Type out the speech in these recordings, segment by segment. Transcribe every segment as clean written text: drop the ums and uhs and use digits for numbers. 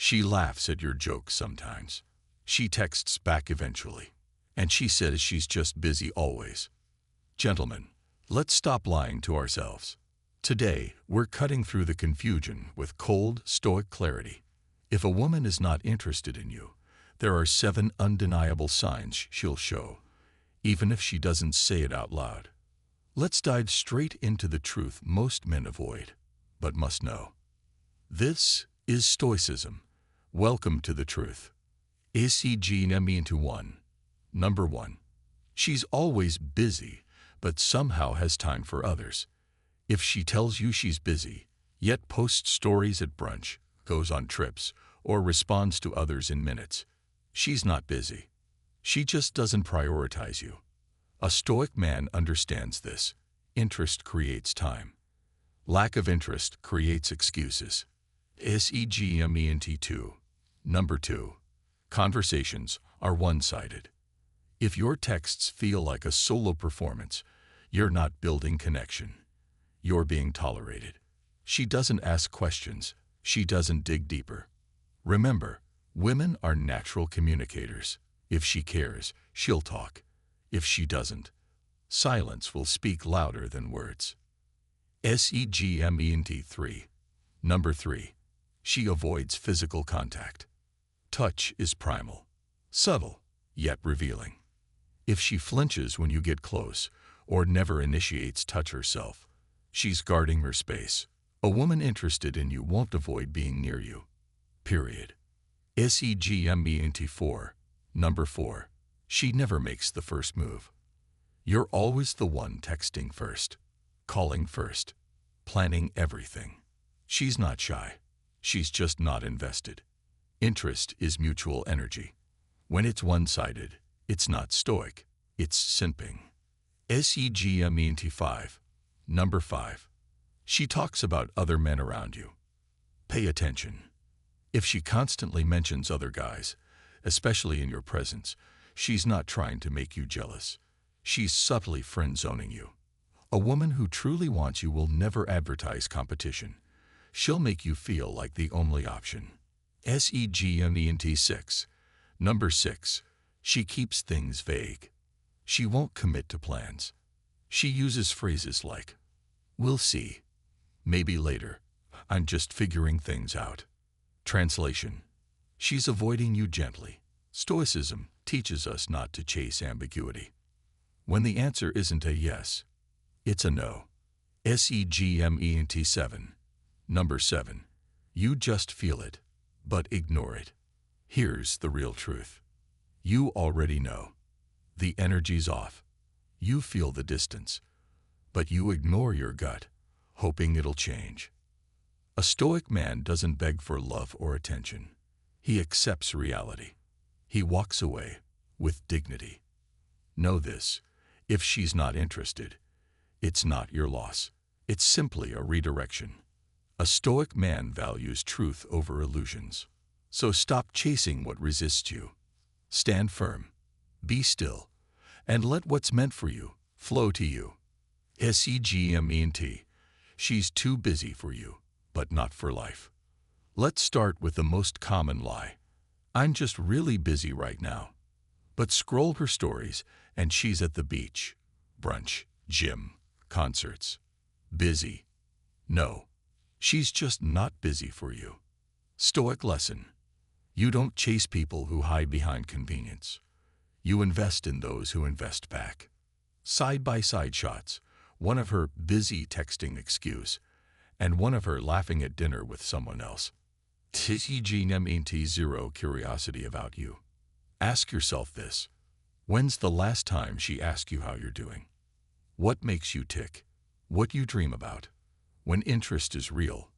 She laughs at your jokes sometimes. She texts back eventually. And she says she's just busy always. Gentlemen, let's stop lying to ourselves. Today, we're cutting through the confusion with cold, stoic clarity. If a woman is not interested in you, there are 7 undeniable signs she'll show, even if she doesn't say it out loud. Let's dive straight into the truth most men avoid, but must know. This is Stoicism. Welcome to the truth. ACGME into 1. Number 1. She's always busy, but somehow has time for others. If she tells you she's busy, yet posts stories at brunch, goes on trips, or responds to others in minutes, she's not busy. She just doesn't prioritize you. A stoic man understands this. Interest creates time. Lack of interest creates excuses. SEGMENT 2. Number 2. Conversations are one-sided. If your texts feel like a solo performance, you're not building connection. You're being tolerated. She doesn't ask questions. She doesn't dig deeper. Remember, women are natural communicators. If she cares, she'll talk. If she doesn't, silence will speak louder than words. SEGMENT 3. Number 3. She avoids physical contact. Touch is primal, subtle, yet revealing. If she flinches when you get close, or never initiates touch herself, she's guarding her space. A woman interested in you won't avoid being near you. Period. SEGMENT 4. Number 4. She never makes the first move. You're always the one texting first, calling first, planning everything. She's not shy. She's just not invested. Interest is mutual energy. When it's one-sided, it's not stoic, it's simping. SEGMENT 5. Number 5. She talks about other men around you. Pay attention. If she constantly mentions other guys, especially in your presence, she's not trying to make you jealous. She's subtly friend-zoning you. A woman who truly wants you will never advertise competition. She'll make you feel like the only option. SEGMENT 6. Number 6. She keeps things vague. She won't commit to plans. She uses phrases like, "We'll see," "Maybe later," "I'm just figuring things out." Translation: she's avoiding you gently. Stoicism teaches us not to chase ambiguity. When the answer isn't a yes, it's a no. SEGMENT 7. Number 7. You just feel it, but ignore it. Here's the real truth. You already know. The energy's off. You feel the distance, but you ignore your gut, hoping it'll change. A stoic man doesn't beg for love or attention. He accepts reality. He walks away with dignity. Know this: if she's not interested, it's not your loss. It's simply a redirection. A stoic man values truth over illusions. So stop chasing what resists you. Stand firm, be still, and let what's meant for you flow to you. SEGMENT. She's too busy for you, but not for life. Let's start with the most common lie. I'm just really busy right now. But scroll her stories and she's at the beach, brunch, gym, concerts. Busy. No, she's just not busy for you. Stoic lesson. You don't chase people who hide behind convenience. You invest in those who invest back. Side-by-side shots, one of her busy texting excuse, and one of her laughing at dinner with someone else. SEGMENT 0. Curiosity about you. Ask yourself this: when's the last time she asked you how you're doing? What makes you tick? What you dream about? When interest is real,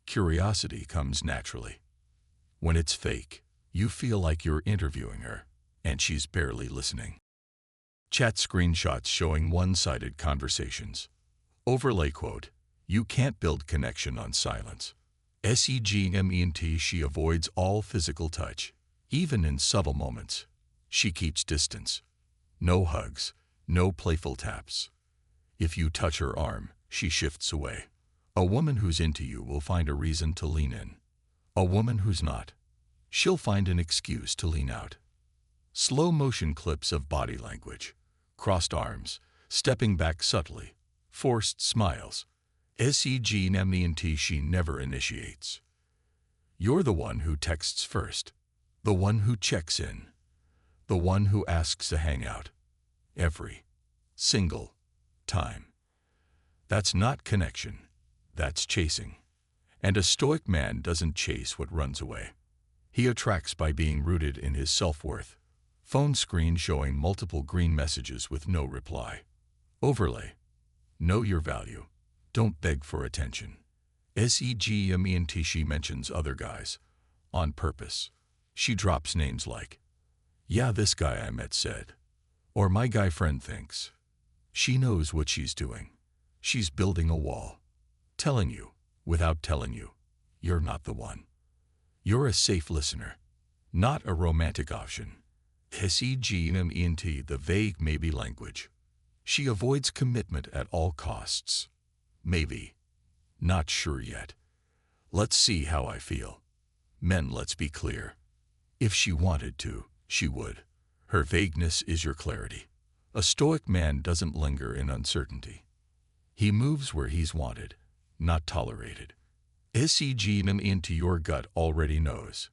curiosity comes naturally. When it's fake, you feel like you're interviewing her, and she's barely listening. Chat screenshots showing one-sided conversations. Overlay quote: you can't build connection on silence. SEGMENT. She avoids all physical touch, even in subtle moments. She keeps distance. No hugs, no playful taps. If you touch her arm, she shifts away. A woman who's into you will find a reason to lean in. A woman who's not she'll find an excuse to lean out. Slow motion clips of body language, crossed arms, stepping back subtly, forced smiles. SEGNMENT she never initiates. You're the one who texts first, the one who checks in, the one who asks to hang out. Every single time. That's not connection, that's chasing. And a stoic man doesn't chase what runs away. He attracts by being rooted in his self-worth. Phone screen showing multiple green messages with no reply. Overlay. Know your value. Don't beg for attention. SEGMENT she mentions other guys. On purpose. She drops names like, yeah, this guy I met said. Or my guy friend thinks. She knows what she's doing. She's building a wall. Telling you, without telling you, you're not the one. You're a safe listener, not a romantic option. SEGMENT the vague maybe language. She avoids commitment at all costs. Maybe. Not sure yet. Let's see how I feel. Men, let's be clear. If she wanted to, she would. Her vagueness is your clarity. A stoic man doesn't linger in uncertainty. He moves where he's wanted, not tolerated. SEGMENT your gut already knows.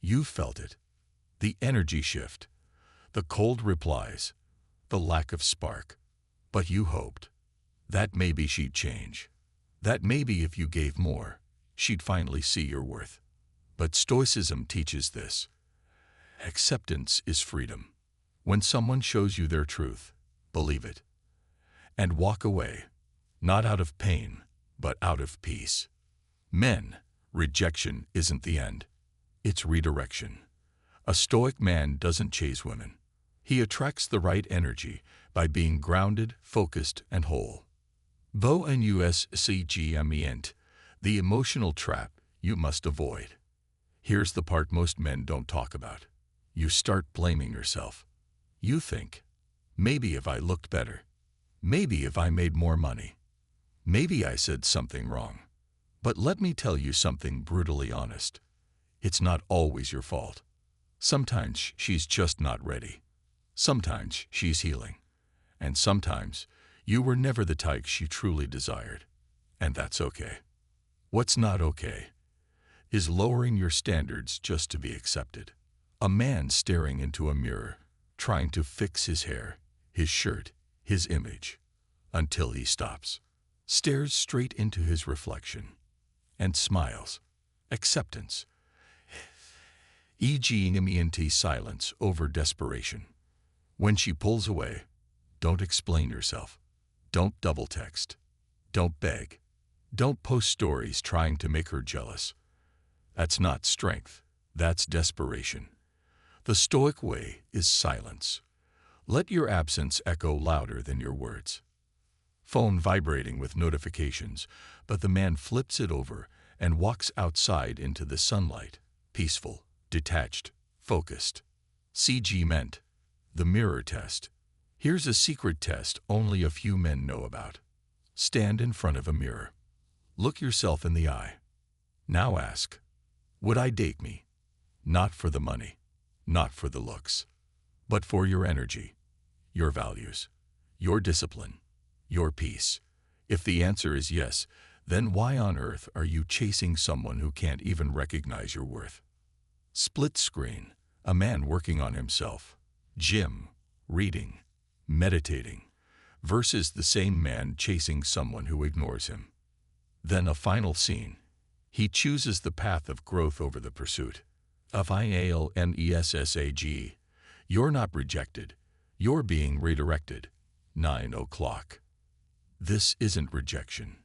You've felt it. The energy shift. The cold replies. The lack of spark. But you hoped. That maybe she'd change. That maybe if you gave more, she'd finally see your worth. But Stoicism teaches this. Acceptance is freedom. When someone shows you their truth, believe it. And walk away, not out of pain, but out of peace. Men, rejection isn't the end. It's redirection. A stoic man doesn't chase women. He attracts the right energy by being grounded, focused, and whole. VONUSCGMENT, the emotional trap you must avoid. Here's the part most men don't talk about. You start blaming yourself. You think, maybe if I looked better, maybe if I made more money, maybe I said something wrong. But let me tell you something brutally honest. It's not always your fault. Sometimes she's just not ready. Sometimes she's healing. And sometimes you were never the type she truly desired. And that's okay. What's not okay is lowering your standards just to be accepted. A man staring into a mirror, trying to fix his hair, his shirt, his image, until he stops, stares straight into his reflection, and smiles. Acceptance. EGMENT silence over desperation. When she pulls away, don't explain yourself. Don't double text. Don't beg. Don't post stories trying to make her jealous. That's not strength. That's desperation. The stoic way is silence. Let your absence echo louder than your words. Phone vibrating with notifications, but the man flips it over and walks outside into the sunlight, peaceful, detached, focused. CG the mirror test. Here's a secret test only a few men know about. Stand in front of a mirror. Look yourself in the eye. Now ask, would I date me? Not for the money, not for the looks, but for your energy, your values, your discipline, your peace. If the answer is yes, then why on earth are you chasing someone who can't even recognize your worth? Split screen, a man working on himself, gym, reading, meditating, versus the same man chasing someone who ignores him. Then a final scene. He chooses the path of growth over the pursuit. FIALNESSAG. You're not rejected. You're being redirected. 9 o'clock. This isn't rejection.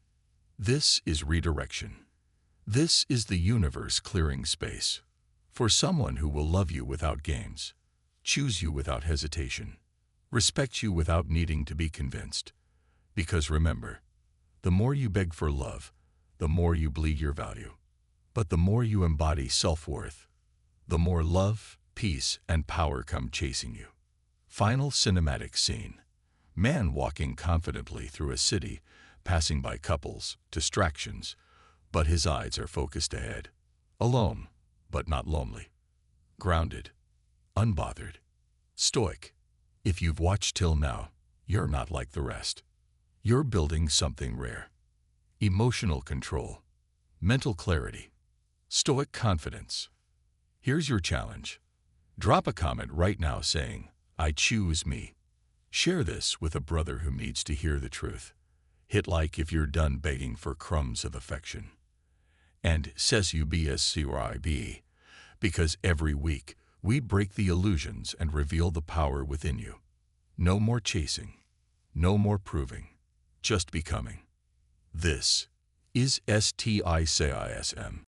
This is redirection. This is the universe clearing space for someone who will love you without games, choose you without hesitation, respect you without needing to be convinced. Because remember, the more you beg for love, the more you bleed your value. But the more you embody self-worth, the more love, peace, and power come chasing you. Final cinematic scene. Man walking confidently through a city, passing by couples, distractions, but his eyes are focused ahead. Alone, but not lonely. grounded, unbothered, stoic. If you've watched till now, you're not like the rest. You're building something rare. Emotional control, mental clarity, stoic confidence. Here's your challenge. Drop a comment right now saying, "I choose me." Share this with a brother who needs to hear the truth. Hit like if you're done begging for crumbs of affection. And subscribe, because every week we break the illusions and reveal the power within you. No more chasing, no more proving, just becoming. This is STICISM.